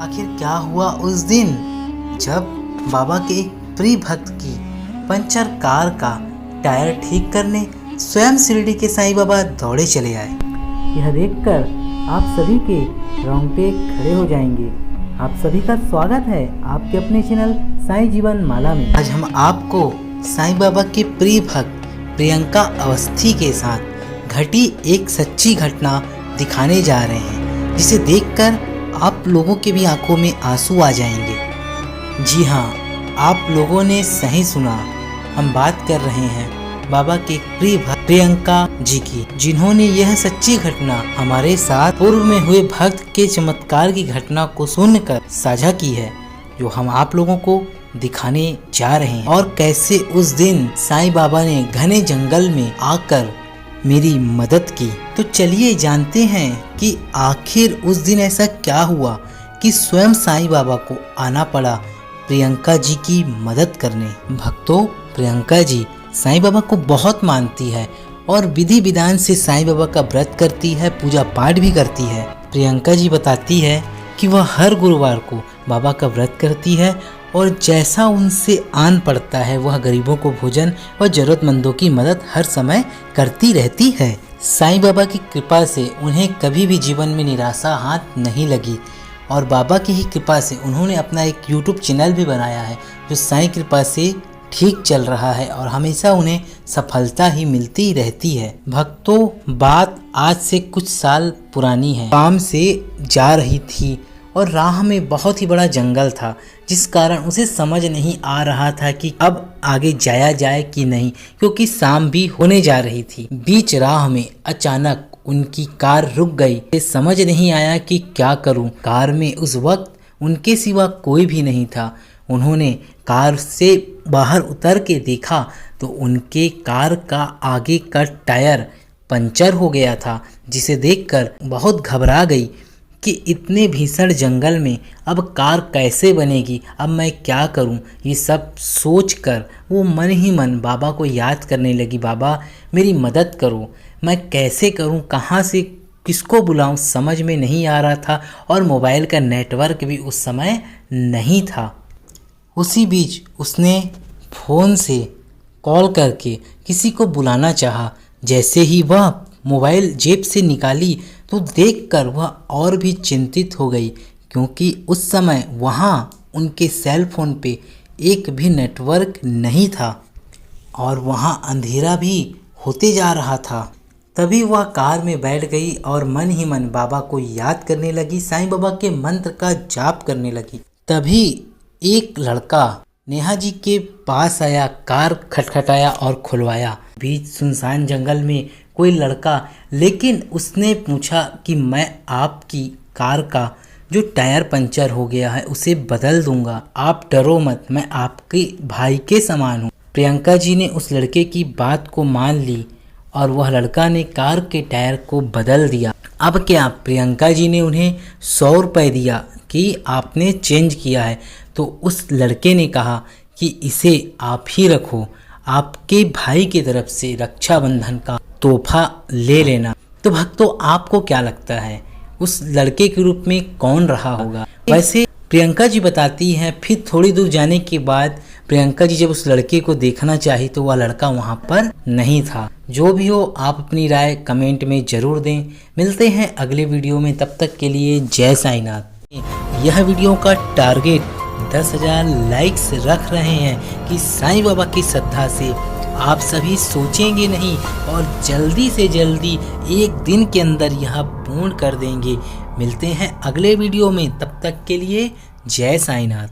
आखिर क्या हुआ उस दिन जब बाबा के एक प्रिय भक्त की पंचर कार का टायर ठीक करने स्वयं शिरडी के साईं बाबा दौड़े चले आए। यह देखकर आप सभी के रोंगटे खड़े हो जाएंगे। आप सभी का स्वागत है आपके अपने चैनल साईं जीवन माला में। आज हम आपको साईं बाबा के प्रिय भक्त प्रियंका अवस्थी के साथ घटी एक सच्ची घटना दिखाने जा रहे हैं, जिसे देखकर आप लोगों के भी आंखों में आंसू आ जाएंगे। जी हाँ, आप लोगों ने सही सुना, हम बात कर रहे हैं बाबा के प्रिय भक्त प्रियंका जी की, जिन्होंने यह सच्ची घटना हमारे साथ पूर्व में हुए भक्त के चमत्कार की घटना को सुनकर साझा की है, जो हम आप लोगों को दिखाने जा रहे हैं। और कैसे उस दिन साईं बाबा ने घने जंगल में आकर मेरी मदद की। तो चलिए जानते हैं कि आखिर उस दिन ऐसा क्या हुआ कि स्वयं साईं बाबा को आना पड़ा प्रियंका जी की मदद करने। भक्तों, प्रियंका जी साईं बाबा को बहुत मानती है और विधि विधान से साईं बाबा का व्रत करती है, पूजा पाठ भी करती है। प्रियंका जी बताती है कि वह हर गुरुवार को बाबा का व्रत करती है और जैसा उनसे आन पड़ता है वह गरीबों को भोजन और जरूरतमंदों की मदद हर समय करती रहती है। साईं बाबा की कृपा से उन्हें कभी भी जीवन में निराशा हाथ नहीं लगी और बाबा की ही कृपा से उन्होंने अपना एक YouTube चैनल भी बनाया है, जो साईं कृपा से ठीक चल रहा है और हमेशा उन्हें सफलता ही मिलती रहती है। भक्तों, बात आज से कुछ साल पुरानी है। काम से जा रही थी और राह में बहुत ही बड़ा जंगल था, जिस कारण उसे समझ नहीं आ रहा था कि अब आगे जाया जाए कि नहीं, क्योंकि शाम भी होने जा रही थी। बीच राह में अचानक उनकी कार रुक गई। समझ नहीं आया कि क्या करूं। कार में उस वक्त उनके सिवा कोई भी नहीं था। उन्होंने कार से बाहर उतर के देखा तो उनके कार का आगे का टायर पंचर हो गया था, जिसे देखकर बहुत घबरा गई कि इतने भीषण जंगल में अब कार कैसे बनेगी, अब मैं क्या करूं। ये सब सोचकर वो मन ही मन बाबा को याद करने लगी। बाबा, मेरी मदद करो, मैं कैसे करूं, कहाँ से किसको बुलाऊं, समझ में नहीं आ रहा था और मोबाइल का नेटवर्क भी उस समय नहीं था। उसी बीच उसने फ़ोन से कॉल करके किसी को बुलाना चाहा। जैसे ही वह मोबाइल जेब से निकाली तो देखकर वह और भी चिंतित हो गई, क्योंकि उस समय वहाँ उनके सेल फोन पे एक भी नेटवर्क नहीं था और वहाँ अंधेरा भी होते जा रहा था। तभी वह कार में बैठ गई और मन ही मन बाबा को याद करने लगी, साईं बाबा के मंत्र का जाप करने लगी। तभी एक लड़का नेहा जी के पास आया, कार खटखटाया और खुलवाया। बीच सुनसान जंगल में कोई लड़का, लेकिन उसने पूछा कि मैं आपकी कार का जो टायर पंचर हो गया है उसे बदल दूंगा, आप डरो मत, मैं आपके भाई के समान हूँ। प्रियंका जी ने उस लड़के की बात को मान ली और वह लड़का ने कार के टायर को बदल दिया। अब क्या, प्रियंका जी ने उन्हें 100 रुपये दिया कि आपने चेंज किया है, तो उस लड़के ने कहा कि इसे आप ही रखो, आपके भाई की तरफ से रक्षाबंधन का तोहफा ले लेना। तो भक्तों, आपको क्या लगता है उस लड़के के रूप में कौन रहा होगा? वैसे प्रियंका जी बताती हैं, फिर थोड़ी दूर जाने के बाद प्रियंका जी जब उस लड़के को देखना चाही तो वह लड़का वहां पर नहीं था। जो भी हो, आप अपनी राय कमेंट में जरूर दें। मिलते हैं अगले वीडियो में, तब तक के लिए जय साईनाथ। यह वीडियो का टारगेट 10,000 लाइक्स रख रहे हैं कि साईं बाबा की श्रद्धा से आप सभी सोचेंगे नहीं और जल्दी से जल्दी एक दिन के अंदर यह पूर्ण कर देंगे। मिलते हैं अगले वीडियो में, तब तक के लिए जय साईनाथ।